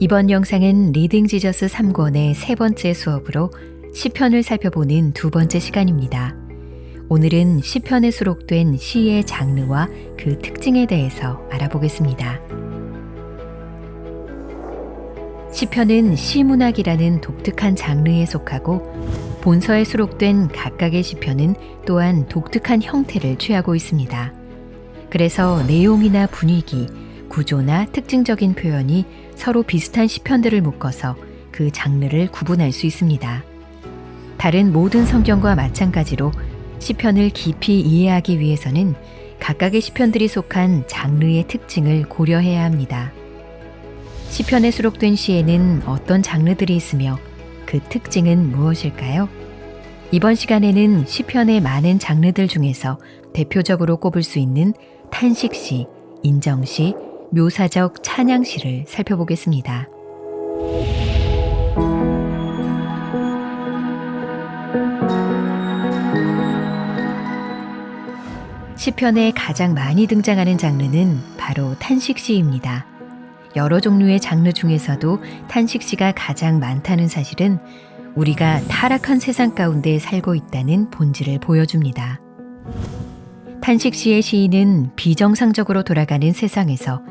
이번 영상은 리딩 지저스 3권의 세 번째 수업으로 시편을 살펴보는 두 번째 시간입니다. 오늘은 시편에 수록된 시의 장르와 그 특징에 대해서 알아보겠습니다. 시편은 시문학이라는 독특한 장르에 속하고 본서에 수록된 각각의 시편은 또한 독특한 형태를 취하고 있습니다. 그래서 내용이나 분위기, 구조나 특징적인 표현이 서로 비슷한 시편들을 묶어서 그 장르를 구분할 수 있습니다. 다른 모든 성경과 마찬가지로 시편을 깊이 이해하기 위해서는 각각의 시편들이 속한 장르의 특징을 고려해야 합니다. 시편에 수록된 시에는 어떤 장르들이 있으며 그 특징은 무엇일까요? 이번 시간에는 시편의 많은 장르들 중에서 대표적으로 꼽을 수 있는 탄식시, 인정시, 묘사적 찬양시를 살펴보겠습니다. 시편에 가장 많이 등장하는 장르는 바로 탄식시입니다. 여러 종류의 장르 중에서도 탄식시가 가장 많다는 사실은 우리가 타락한 세상 가운데 살고 있다는 본질을 보여줍니다. 탄식시의 시인은 비정상적으로 돌아가는 세상에서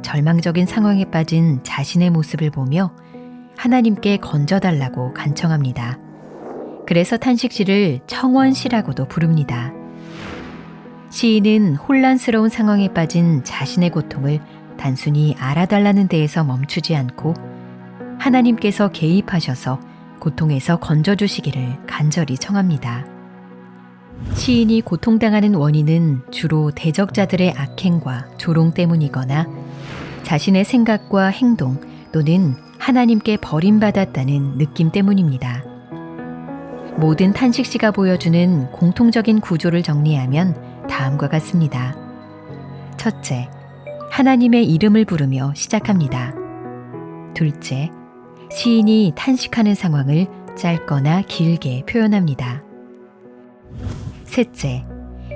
절망적인 상황에 빠진 자신의 모습을 보며 하나님께 건져달라고 간청합니다. 그래서 탄식시를 청원시라고도 부릅니다. 시인은 혼란스러운 상황에 빠진 자신의 고통을 단순히 알아달라는 데에서 멈추지 않고 하나님께서 개입하셔서 고통에서 건져주시기를 간절히 청합니다. 시인이 고통당하는 원인은 주로 대적자들의 악행과 조롱 때문이거나 자신의 생각과 행동 또는 하나님께 버림받았다는 느낌 때문입니다. 모든 탄식시가 보여주는 공통적인 구조를 정리하면 다음과 같습니다. 첫째, 하나님의 이름을 부르며 시작합니다. 둘째, 시인이 탄식하는 상황을 짧거나 길게 표현합니다. 셋째,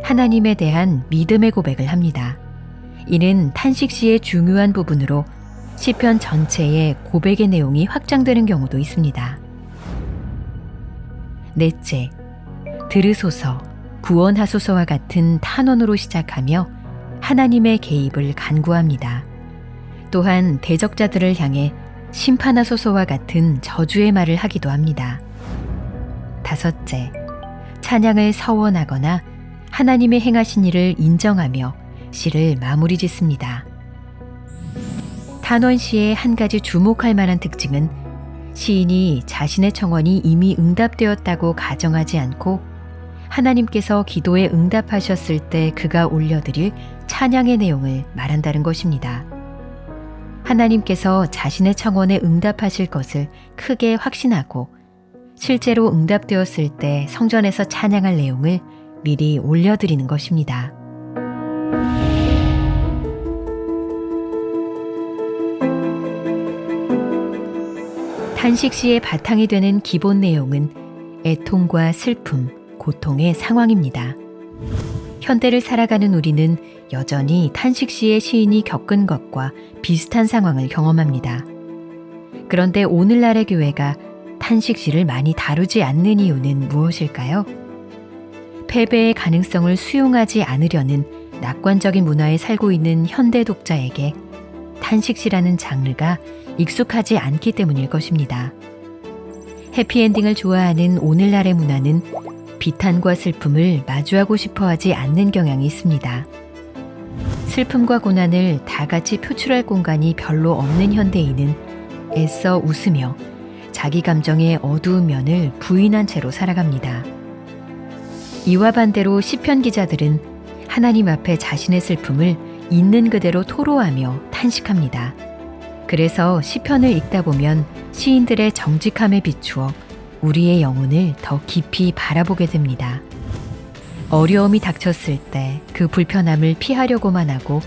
하나님에 대한 믿음의 고백을 합니다. 이는 탄식시의 중요한 부분으로 시편 전체의 고백의 내용이 확장되는 경우도 있습니다. 넷째, 들으소서, 구원하소서와 같은 탄원으로 시작하며 하나님의 개입을 간구합니다. 또한 대적자들을 향해 심판하소서와 같은 저주의 말을 하기도 합니다. 다섯째, 찬양을 서원하거나 하나님의 행하신 일을 인정하며 시를 마무리 짓습니다. 탄원시의 한 가지 주목할 만한 특징은 시인이 자신의 청원이 이미 응답되었다고 가정하지 않고 하나님께서 기도에 응답하셨을 때 그가 올려드릴 찬양의 내용을 말한다는 것입니다. 하나님께서 자신의 청원에 응답하실 것을 크게 확신하고 실제로 응답되었을 때 성전에서 찬양할 내용을 미리 올려드리는 것입니다. 탄식시의 바탕이 되는 기본 내용은 애통과 슬픔, 고통의 상황입니다. 현대를 살아가는 우리는 여전히 탄식시의 시인이 겪은 것과 비슷한 상황을 경험합니다. 그런데 오늘날의 교회가 탄식시를 많이 다루지 않는 이유는 무엇일까요? 패배의 가능성을 수용하지 않으려는 낙관적인 문화에 살고 있는 현대 독자에게 탄식시라는 장르가 익숙하지 않기 때문일 것입니다. 해피엔딩을 좋아하는 오늘날의 문화는 비탄과 슬픔을 마주하고 싶어하지 않는 경향이 있습니다. 슬픔과 고난을 다 같이 표출할 공간이 별로 없는 현대인은 애써 웃으며 자기 감정의 어두운 면을 부인한 채로 살아갑니다. 이와 반대로 시편 기자들은 하나님 앞에 자신의 슬픔을 있는 그대로 토로하며 탄식합니다. 그래서 시편을 읽다 보면 시인들의 정직함에 비추어 우리의 영혼을 더 깊이 바라보게 됩니다. 어려움이 닥쳤을 때 그 불편함을 피하려고만 하고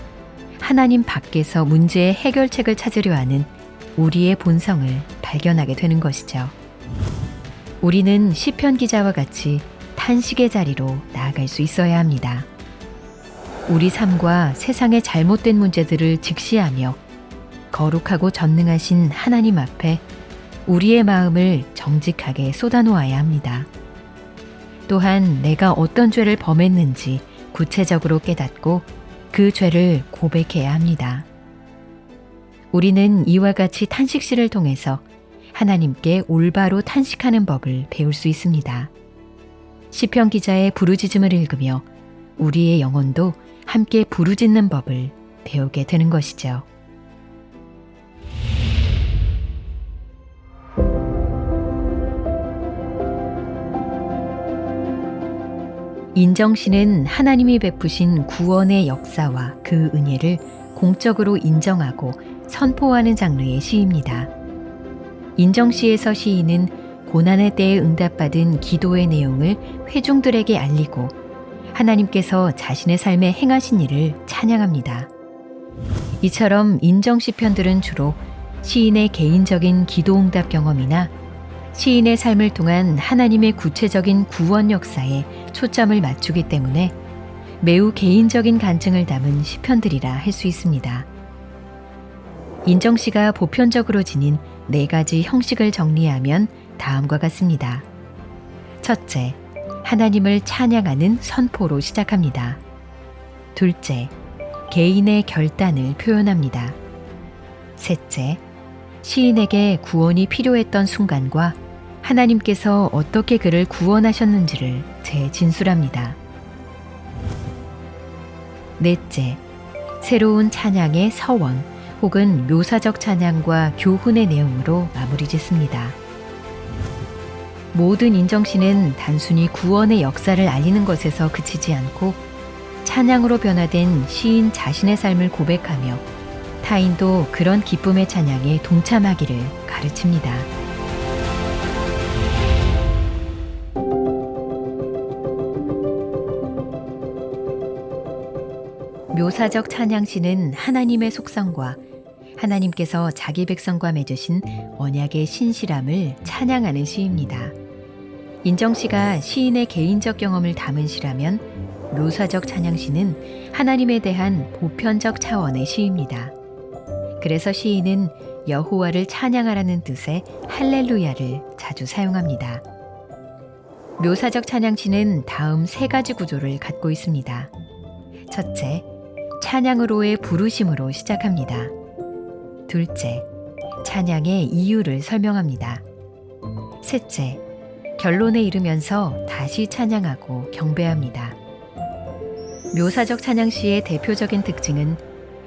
하나님 밖에서 문제의 해결책을 찾으려 하는 우리의 본성을 발견하게 되는 것이죠. 우리는 시편 기자와 같이 탄식의 자리로 나아갈 수 있어야 합니다. 우리 삶과 세상의 잘못된 문제들을 직시하며 거룩하고 전능하신 하나님 앞에 우리의 마음을 정직하게 쏟아놓아야 합니다. 또한 내가 어떤 죄를 범했는지 구체적으로 깨닫고 그 죄를 고백해야 합니다. 우리는 이와 같이 탄식시를 통해서 하나님께 올바로 탄식하는 법을 배울 수 있습니다. 시편 기자의 부르짖음을 읽으며 우리의 영혼도 함께 부르짖는 법을 배우게 되는 것이죠. 인정시는 하나님이 베푸신 구원의 역사와 그 은혜를 공적으로 인정하고 선포하는 장르의 시입니다. 인정시에서 시인은 고난의 때에 응답받은 기도의 내용을 회중들에게 알리고 하나님께서 자신의 삶에 행하신 일을 찬양합니다. 이처럼 인정시편들은 주로 시인의 개인적인 기도응답 경험이나 시인의 삶을 통한 하나님의 구체적인 구원 역사에 초점을 맞추기 때문에 매우 개인적인 간증을 담은 시편들이라 할 수 있습니다. 인정시가 보편적으로 지닌 4가지 형식을 정리하면 다음과 같습니다. 첫째, 하나님을 찬양하는 선포로 시작합니다. 둘째, 개인의 결단을 표현합니다. 셋째, 시인에게 구원이 필요했던 순간과 하나님께서 어떻게 그를 구원하셨는지를 재진술합니다. 넷째, 새로운 찬양의 서원 혹은 묘사적 찬양과 교훈의 내용으로 마무리 짓습니다. 모든 인정시는 단순히 구원의 역사를 알리는 것에서 그치지 않고 찬양으로 변화된 시인 자신의 삶을 고백하며 타인도 그런 기쁨의 찬양에 동참하기를 가르칩니다. 묘사적 찬양시는 하나님의 속성과 하나님께서 자기 백성과 맺으신 언약의 신실함을 찬양하는 시입니다. 인정시가 시인의 개인적 경험을 담은 시라면 묘사적 찬양시는 하나님에 대한 보편적 차원의 시입니다. 그래서 시인은 여호와를 찬양하라는 뜻의 할렐루야를 자주 사용합니다. 묘사적 찬양시는 다음 3가지 구조를 갖고 있습니다. 첫째, 찬양으로의 부르심으로 시작합니다. 둘째, 찬양의 이유를 설명합니다. 셋째, 결론에 이르면서 다시 찬양하고 경배합니다. 묘사적 찬양시의 대표적인 특징은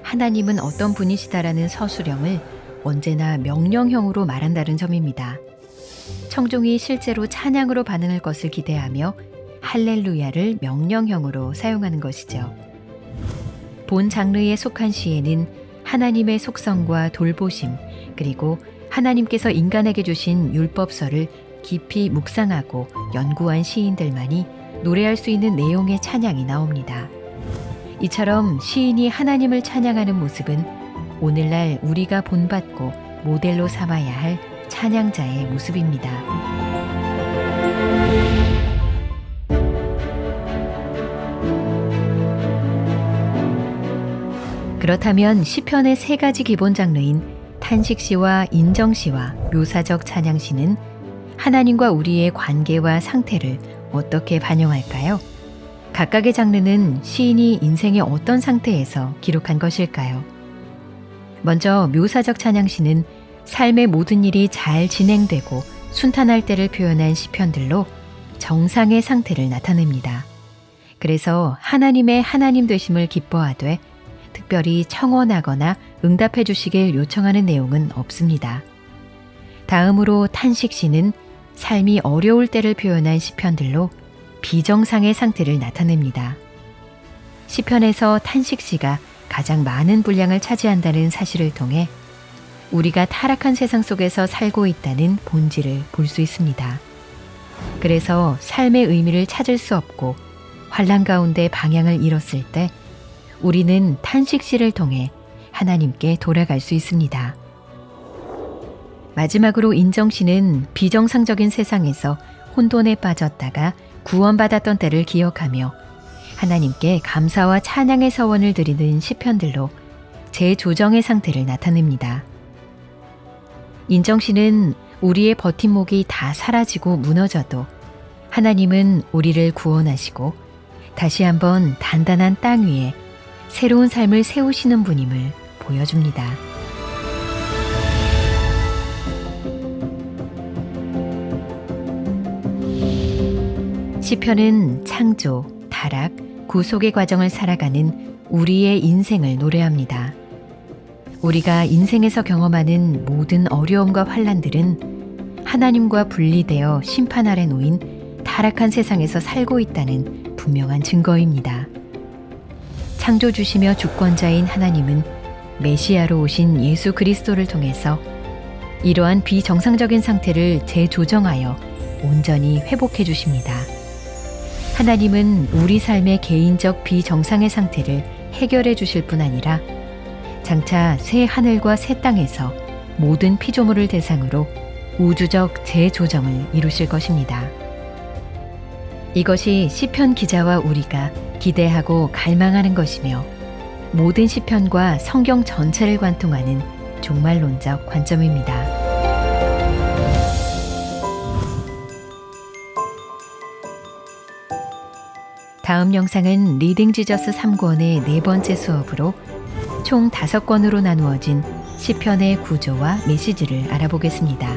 하나님은 어떤 분이시다라는 서술형을 언제나 명령형으로 말한다는 점입니다. 청중이 실제로 찬양으로 반응할 것을 기대하며 할렐루야를 명령형으로 사용하는 것이죠. 본 장르에 속한 시에는 하나님의 속성과 돌보심, 그리고 하나님께서 인간에게 주신 율법서를 깊이 묵상하고 연구한 시인들만이 노래할 수 있는 내용의 찬양이 나옵니다. 이처럼 시인이 하나님을 찬양하는 모습은 오늘날 우리가 본받고 모델로 삼아야 할 찬양자의 모습입니다. 그렇다면 시편의 3가지 기본 장르인 탄식시와 인정시와 묘사적 찬양시는 하나님과 우리의 관계와 상태를 어떻게 반영할까요? 각각의 장르는 시인이 인생의 어떤 상태에서 기록한 것일까요? 먼저 묘사적 찬양시는 삶의 모든 일이 잘 진행되고 순탄할 때를 표현한 시편들로 정상의 상태를 나타냅니다. 그래서 하나님의 하나님 되심을 기뻐하되 특별히 청원하거나 응답해 주시길 요청하는 내용은 없습니다. 다음으로 탄식시는 삶이 어려울 때를 표현한 시편들로 비정상의 상태를 나타냅니다. 시편에서 탄식시가 가장 많은 분량을 차지한다는 사실을 통해 우리가 타락한 세상 속에서 살고 있다는 본질을 볼 수 있습니다. 그래서 삶의 의미를 찾을 수 없고 환난 가운데 방향을 잃었을 때 우리는 탄식시를 통해 하나님께 돌아갈 수 있습니다. 마지막으로 인정시는 비정상적인 세상에서 혼돈에 빠졌다가 구원받았던 때를 기억하며 하나님께 감사와 찬양의 서원을 드리는 시편들로 재조정의 상태를 나타냅니다. 인정시는 우리의 버팀목이 다 사라지고 무너져도 하나님은 우리를 구원하시고 다시 한번 단단한 땅 위에 새로운 삶을 세우시는 분임을 보여줍니다. 시편은 창조, 타락, 구속의 과정을 살아가는 우리의 인생을 노래합니다. 우리가 인생에서 경험하는 모든 어려움과 환난들은 하나님과 분리되어 심판 아래 놓인 타락한 세상에서 살고 있다는 분명한 증거입니다. 창조주시며 주권자인 하나님은 메시아로 오신 예수 그리스도를 통해서 이러한 비정상적인 상태를 재조정하여 온전히 회복해 주십니다. 하나님은 우리 삶의 개인적 비정상의 상태를 해결해 주실 뿐 아니라 장차 새 하늘과 새 땅에서 모든 피조물을 대상으로 우주적 재조정을 이루실 것입니다. 이것이 시편 기자와 우리가 기대하고 갈망하는 것이며 모든 시편과 성경 전체를 관통하는 종말론적 관점입니다. 다음 영상은 리딩 지저스 3권의 네 번째 수업으로 총 5권으로 나누어진 시편의 구조와 메시지를 알아보겠습니다.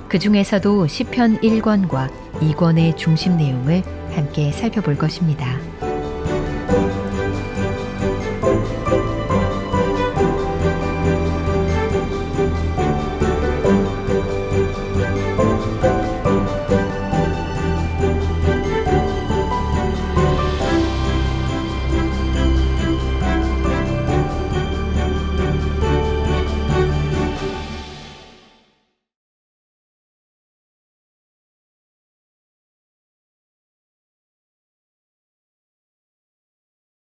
그 중에서도 시편 1권과 2권의 중심 내용을 함께 살펴볼 것입니다.